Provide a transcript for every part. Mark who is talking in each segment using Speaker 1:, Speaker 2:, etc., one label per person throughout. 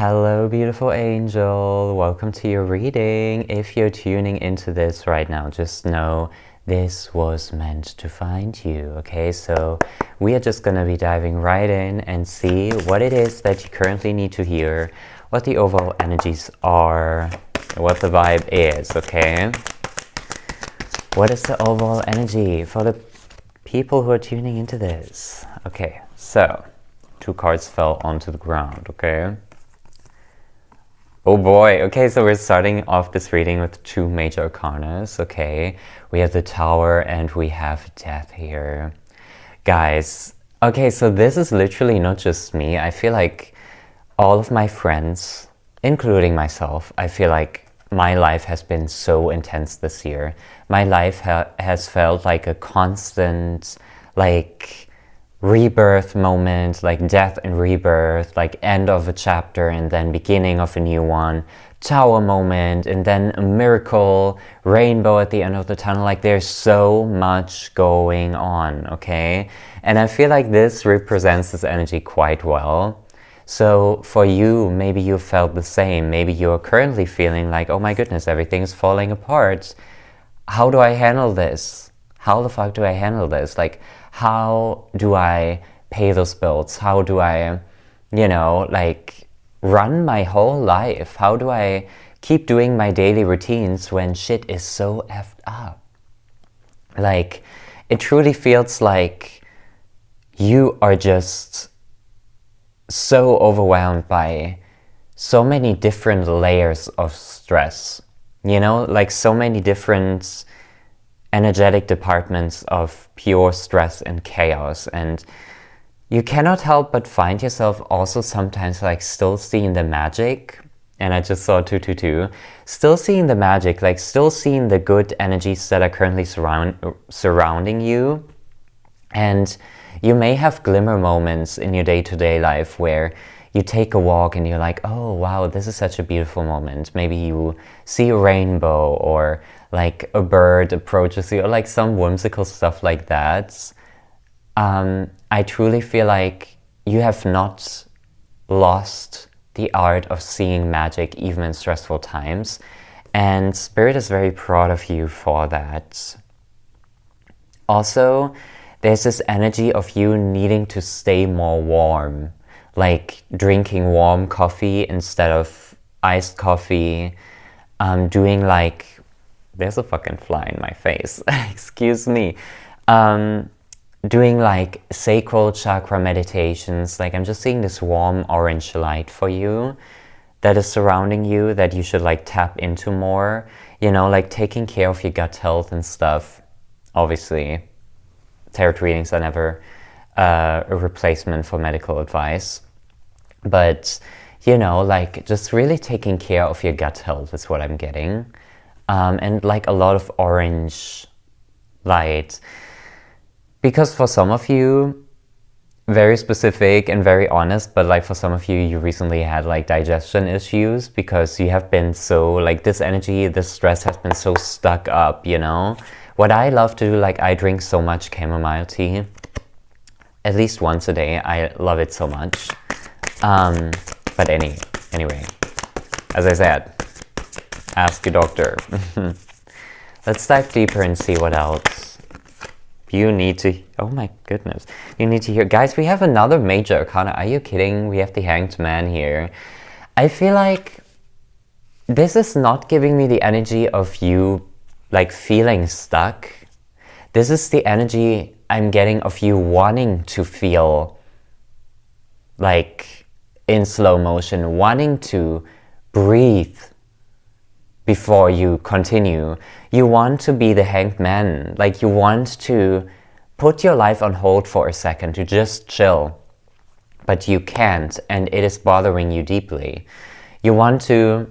Speaker 1: Hello, beautiful angel. Welcome to your reading. If you're tuning into this right now, just know this was meant to find you, okay? So we are just going to be diving right in and see what it is that you currently need to hear, what the overall energies are, what the vibe is, okay? What is the overall energy for the people who are tuning into this? Okay, so 2 cards fell onto the ground, okay? Oh boy, okay, so we're starting off this reading with 2 major arcanas, okay? We have the Tower and we have Death here. Guys, okay, so this is literally not just me. I feel like all of my friends, including myself, I feel like my life has been so intense this year. My life has felt like a constant, like, rebirth moment, like death and rebirth, like end of a chapter and then beginning of a new one, tower moment, and then a miracle, rainbow at the end of the tunnel. Like there's so much going on, okay? And I feel like this represents this energy quite well. So for you, maybe you felt the same. Maybe you're currently feeling like, oh my goodness, everything's falling apart. How do I handle this? How the fuck do I handle this? Like, how do I pay those bills? How do I, like run my whole life? How do I keep doing my daily routines when shit is so effed up? Like, it truly feels like you are just so overwhelmed by so many different layers of stress, like so many different energetic departments of pure stress and chaos, and you cannot help but find yourself also sometimes like still seeing the magic. And I just saw 222, still seeing the magic, like still seeing the good energies that are currently surrounding you. And you may have glimmer moments in your day-to-day life where you take a walk and you're like, oh wow, this is such a beautiful moment. Maybe you see a rainbow, or like a bird approaches you, or like some whimsical stuff like that. I truly feel like you have not lost the art of seeing magic even in stressful times. And Spirit is very proud of you for that. Also, there's this energy of you needing to stay more warm, like drinking warm coffee instead of iced coffee, doing like, there's a fucking fly in my face, excuse me, doing like sacral chakra meditations. Like I'm just seeing this warm orange light for you that is surrounding you that you should like tap into more, like taking care of your gut health and stuff. Obviously, tarot readings are never a replacement for medical advice, but like just really taking care of your gut health is what I'm getting. And like a lot of orange light, because for some of you, very specific and very honest, but like for some of you, you recently had like digestion issues because you have been so like this energy, this stress has been so stuck up, What I love to do, like I drink so much chamomile tea, at least once a day. I love it so much. But anyway, as I said, ask your doctor. Let's dive deeper and see what else you need to... Oh my goodness. You need to hear... Guys, we have another major arcana. Are you kidding? We have the Hanged Man here. I feel like this is not giving me the energy of you like feeling stuck. This is the energy I'm getting of you wanting to feel like in slow motion, wanting to breathe before you continue. You want to be the Hanged Man, like you want to put your life on hold for a second, to just chill, but you can't, and it is bothering you deeply. You want to,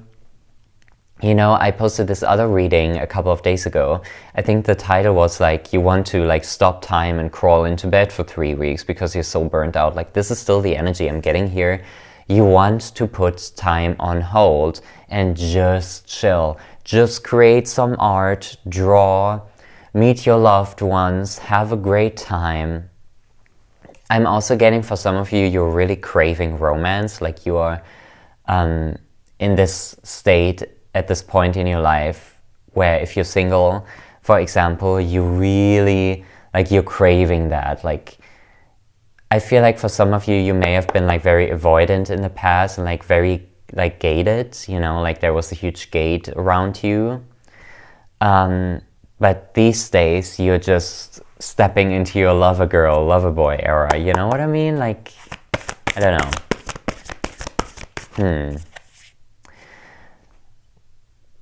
Speaker 1: I posted this other reading a couple of days ago. I think the title was like, you want to like stop time and crawl into bed for 3 weeks because you're so burnt out. Like this is still the energy I'm getting here. You want to put time on hold and just chill. Just create some art, draw, meet your loved ones, have a great time. I'm also getting, for some of you, you're really craving romance, like you are in this state at this point in your life, where if you're single, for example, you really, like, you're craving that. Like, I feel like for some of you, you may have been like very avoidant in the past and like very like gated, you know, like there was a huge gate around you. But these days, you're just stepping into your lover girl, lover boy era. You know what I mean? Like, I don't know.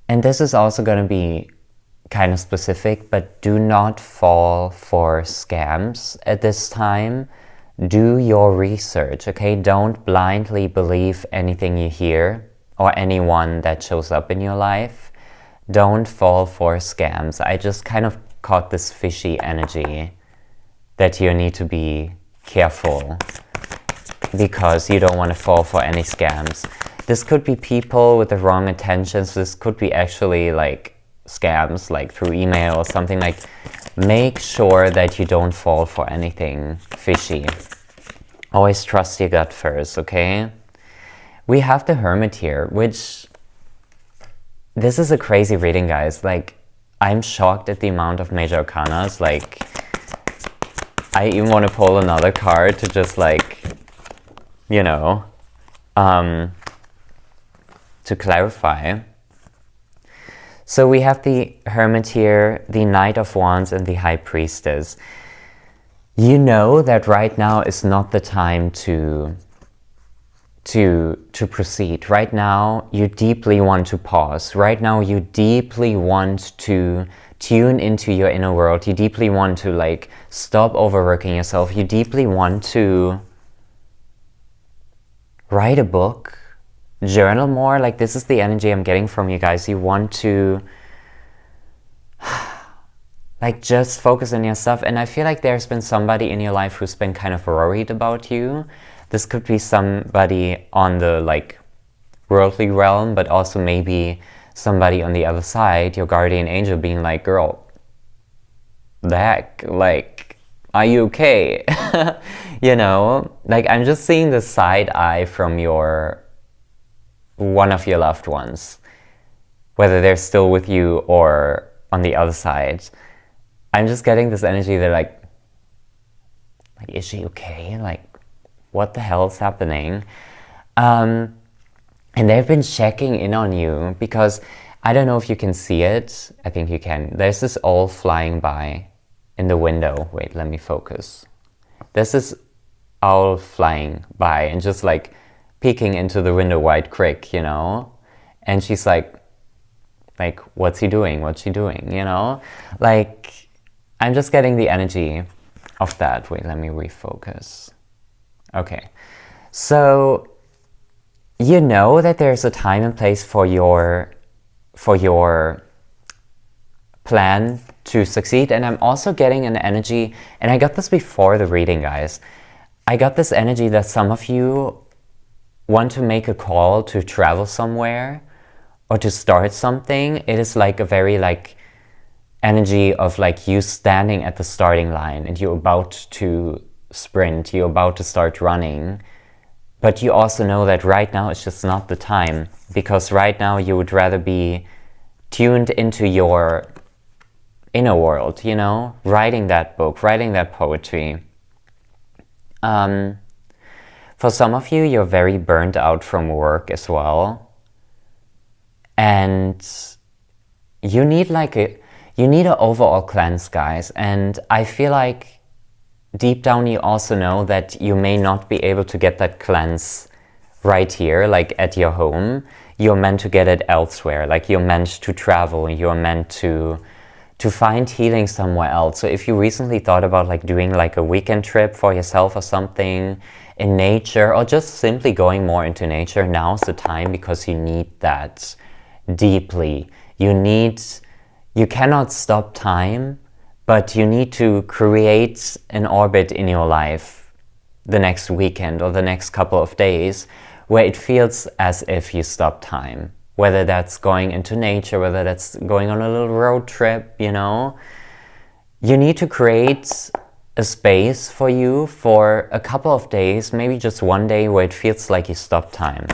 Speaker 1: And this is also going to be kind of specific, but do not fall for scams at this time. Do your research, okay? Don't blindly believe anything you hear or anyone that shows up in your life. Don't fall for scams. I just kind of caught this fishy energy that you need to be careful because you don't want to fall for any scams. This could be people with the wrong intentions. This could be actually like scams, like through email or something. Like, make sure that you don't fall for anything fishy. Always trust your gut first, okay? We have the Hermit here, which... this is a crazy reading, guys. Like, I'm shocked at the amount of major arcanas. Like, I even want to pull another card to just like, you know, to clarify. So we have the Hermit here, the Knight of Wands, and the High Priestess. You know that right now is not the time to proceed. Right now, you deeply want to pause. Right now, you deeply want to tune into your inner world. You deeply want to like stop overworking yourself. You deeply want to write a book, journal more. Like, this is the energy I'm getting from you guys. You want to like just focus on your stuff. And I feel like there's been somebody in your life who's been kind of worried about you. This could be somebody on the like worldly realm, but also maybe somebody on the other side, your guardian angel, being like, girl, the heck, like, are you okay? You know, like, I'm just seeing the side eye from one of your loved ones, whether they're still with you or on the other side. I'm just getting this energy. They're like, is she okay? Like, what the hell is happening? And they've been checking in on you because I don't know if you can see it. I think you can. There's this owl flying by in the window. Wait, let me focus. There's this owl flying by and just like peeking into the window wide quick, you know? And she's like, what's he doing? What's she doing? You know? Like, I'm just getting the energy of that. Wait, let me refocus. Okay, so you know that there's a time and place for your plan to succeed. And I'm also getting an energy, and I got this before the reading, guys. I got this energy that some of you want to make a call to travel somewhere or to start something. It is like a very like energy of like you standing at the starting line and you're about to sprint, you're about to start running, but you also know that right now it's just not the time, because right now you would rather be tuned into your inner world, you know, writing that book, writing that poetry. For some of you, you're very burnt out from work as well, and you need an overall cleanse, guys. And I feel like deep down you also know that you may not be able to get that cleanse right here, like at your home. You're meant to get it elsewhere. Like, you're meant to travel, you're meant to find healing somewhere else. So if you recently thought about like doing like a weekend trip for yourself or something in nature, or just simply going more into nature, now's the time, because you need that deeply. You cannot stop time, but you need to create an orbit in your life the next weekend or the next couple of days where it feels as if you stop time. Whether that's going into nature, whether that's going on a little road trip, you know. You need to create a space for you for a couple of days, maybe just one day, where it feels like you stop time.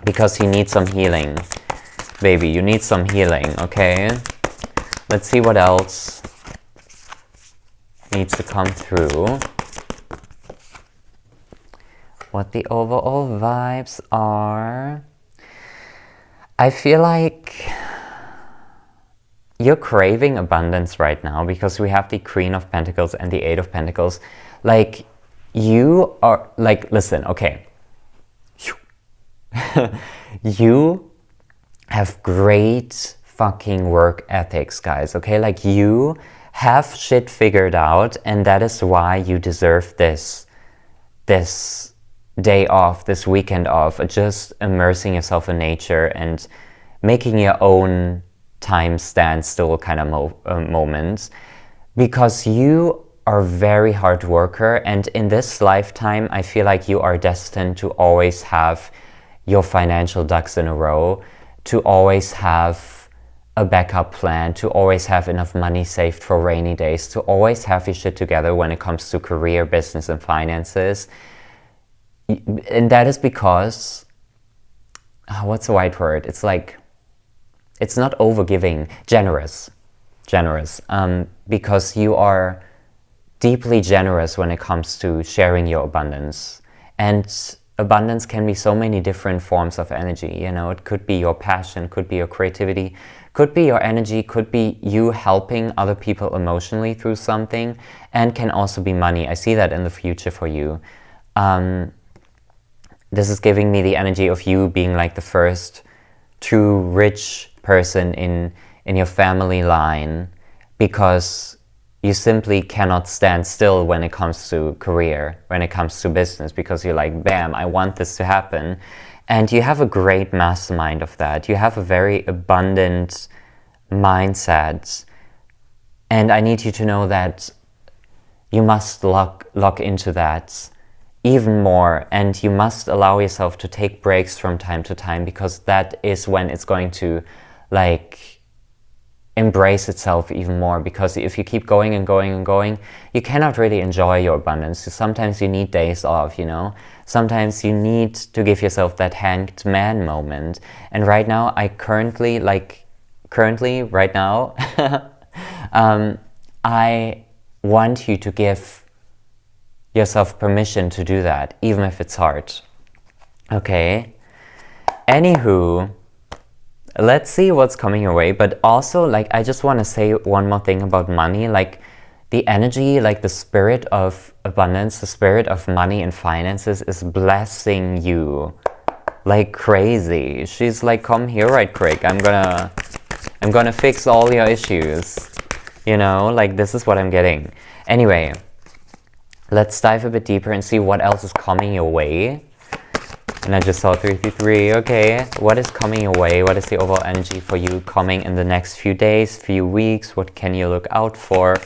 Speaker 1: because you need some healing. Baby, you need some healing, okay? Let's see what else needs to come through. What the overall vibes are. I feel like you're craving abundance right now because we have the Queen of Pentacles and the Eight of Pentacles. Like, you are, like, listen, okay. You have great fucking work ethics, guys, okay? Like, you have shit figured out, and that is why you deserve this day off, this weekend off, just immersing yourself in nature and making your own time stand still kind of moments, because you are a very hard worker, and in this lifetime I feel like you are destined to always have your financial ducks in a row, to always have a backup plan, to always have enough money saved for rainy days, to always have your shit together when it comes to career, business and finances. And that is because, what's the right word? It's like, it's not overgiving, generous, because you are deeply generous when it comes to sharing your abundance. And abundance can be so many different forms of energy, you know. It could be your passion, could be your creativity, could be your energy, could be you helping other people emotionally through something, and can also be money. I see that in the future for you. This is giving me the energy of you being like the first true rich person in your family line, because you simply cannot stand still when it comes to career, when it comes to business, because you're like, bam, I want this to happen. And you have a great mastermind of that. You have a very abundant mindset. And I need you to know that you must lock into that even more, and you must allow yourself to take breaks from time to time, because that is when it's going to like embrace itself even more. Because if you keep going and going and going, you cannot really enjoy your abundance. Sometimes you need days off, you know. Sometimes you need to give yourself that hanged man moment. And right now, right now, I want you to give yourself permission to do that, even if it's hard. Okay? Anywho, let's see what's coming your way. But also, like, I just want to say one more thing about money. Like, the energy, like the spirit of abundance, the spirit of money and finances is blessing you like crazy. She's like, come here right quick. I'm gonna fix all your issues. You know, like, this is what I'm getting. Anyway, let's dive a bit deeper and see what else is coming your way. And I just saw 333. Okay, what is coming your way? What is the overall energy for you coming in the next few days, few weeks? What can you look out for?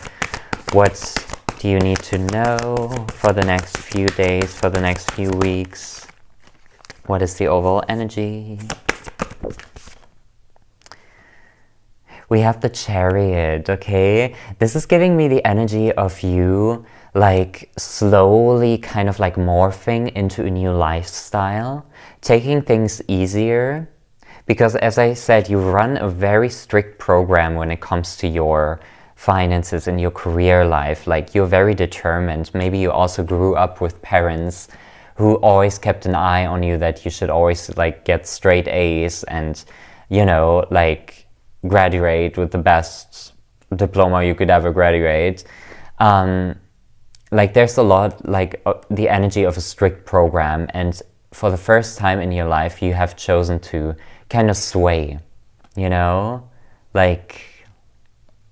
Speaker 1: What do you need to know for the next few days, for the next few weeks? What is the overall energy? We have the Chariot, okay? This is giving me the energy of you like slowly kind of like morphing into a new lifestyle, taking things easier. Because as I said, you run a very strict program when it comes to your finances and your career life. Like, you're very determined. Maybe you also grew up with parents who always kept an eye on you, that you should always like get straight A's and, you know, like graduate with the best diploma you could ever graduate. Like, there's a lot, like, the energy of a strict program, and for the first time in your life, you have chosen to kind of sway, you know, like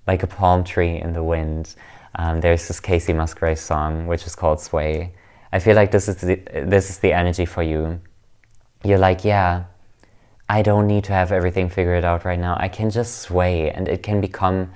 Speaker 1: a palm tree in the wind. There's this Casey Musgrave song, which is called Sway. I feel like this is the energy for you. You're like, yeah, I don't need to have everything figured out right now. I can just sway, and it can become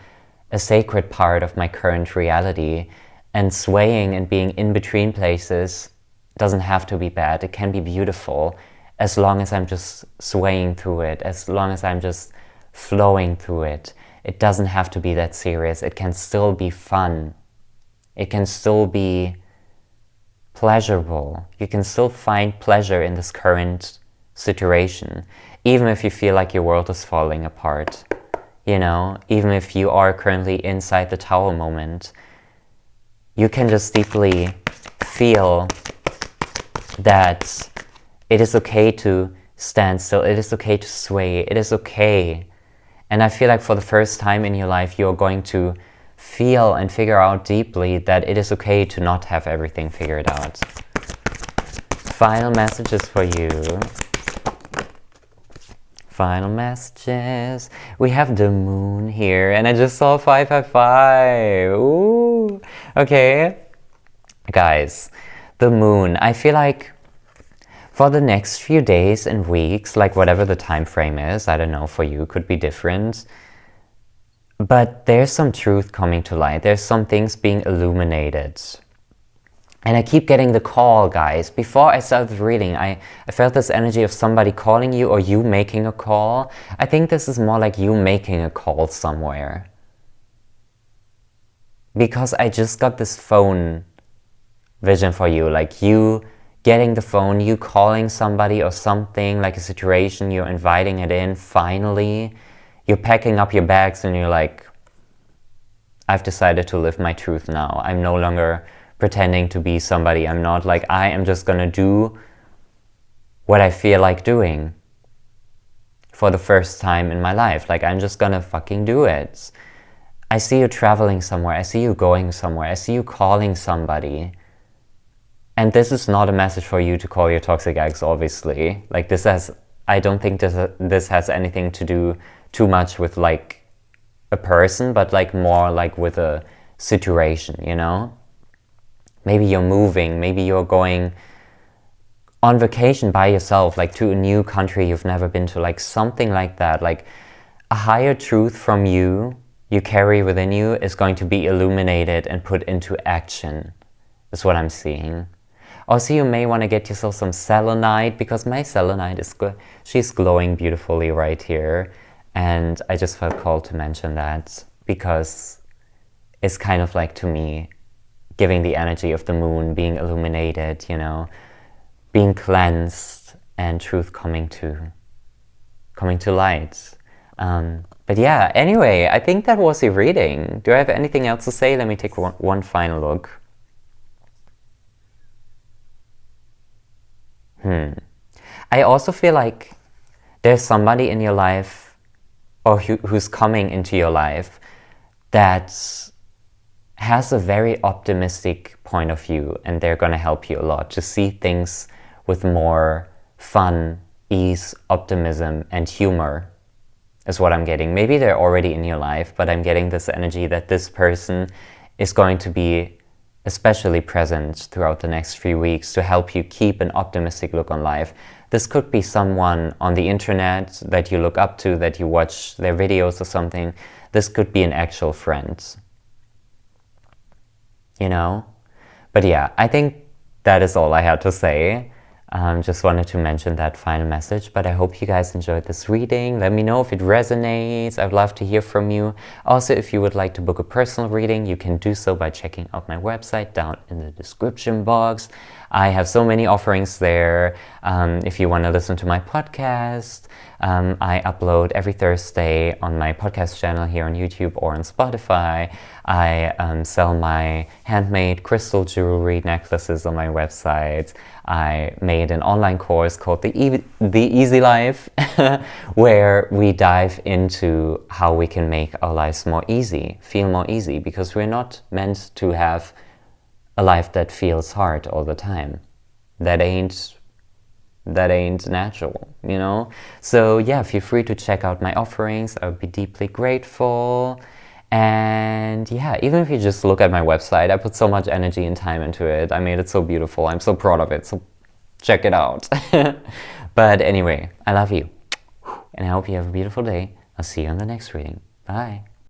Speaker 1: a sacred part of my current reality. And swaying and being in between places doesn't have to be bad. It can be beautiful, as long as I'm just swaying through it, as long as I'm just flowing through it. It doesn't have to be that serious. It can still be fun. It can still be pleasurable. You can still find pleasure in this current situation. Even if you feel like your world is falling apart, you know, even if you are currently inside the tower moment, you can just deeply feel that it is okay to stand still, it is okay to sway, it is okay. And I feel like for the first time in your life, you're going to feel and figure out deeply that it is okay to not have everything figured out. Final messages for you. Final messages. We have the moon here, and I just saw 555. Ooh. Okay. Guys, the moon. I feel like for the next few days and weeks, like whatever the time frame is, I don't know, for you, could be different. But there's some truth coming to light. There's some things being illuminated. And I keep getting the call, guys. Before I started reading, I felt this energy of somebody calling you or you making a call. I think this is more like you making a call somewhere. Because I just got this phone vision for you. Like you getting the phone, you calling somebody or something, like a situation, you're inviting it in, finally. You're packing up your bags and you're like, I've decided to live my truth now. I'm no longer pretending to be somebody I'm not. Like, I am just gonna do what I feel like doing for the first time in my life. Like, I'm just gonna fucking do it. I see you traveling somewhere. I see you going somewhere. I see you calling somebody. And this is not a message for you to call your toxic ex, obviously. Like, this has, I don't think this has anything to do too much with like a person, but like more like with a situation, you know? Maybe you're moving, maybe you're going on vacation by yourself, like to a new country you've never been to, like something like that. Like a higher truth from you carry within you is going to be illuminated and put into action, is what I'm seeing. Also, you may want to get yourself some selenite, because my selenite is she's glowing beautifully right here. And I just felt called to mention that because it's kind of like, to me, giving the energy of the moon, being illuminated, you know, being cleansed, and truth coming to light. But yeah, anyway, I think that was your reading. Do I have anything else to say? Let me take one final look. I also feel like there's somebody in your life, or who's coming into your life, that has a very optimistic point of view, and they're going to help you a lot to see things with more fun, ease, optimism, and humor, is what I'm getting. Maybe they're already in your life, but I'm getting this energy that this person is going to be especially present throughout the next few weeks to help you keep an optimistic look on life. This could be someone on the internet that you look up to, that you watch their videos or something. This could be an actual friend. You know? But yeah, I think that is all I had to say. Just wanted to mention that final message, but I hope you guys enjoyed this reading. Let me know if it resonates. I'd love to hear from you. Also, if you would like to book a personal reading, you can do so by checking out my website down in the description box. I have so many offerings there. If you want to listen to my podcast, I upload every Thursday on my podcast channel here on YouTube or on Spotify. I sell my handmade crystal jewelry necklaces on my website. I made an online course called The Easy Life, where we dive into how we can make our lives more easy, feel more easy, because we're not meant to have a life that feels hard all the time. That ain't natural, you know? So yeah, feel free to check out my offerings. I would be deeply grateful. And yeah, even if you just look at my website, I put so much energy and time into it. I made it so beautiful. I'm so proud of it. So check it out. But anyway, I love you. And I hope you have a beautiful day. I'll see you on the next reading. Bye.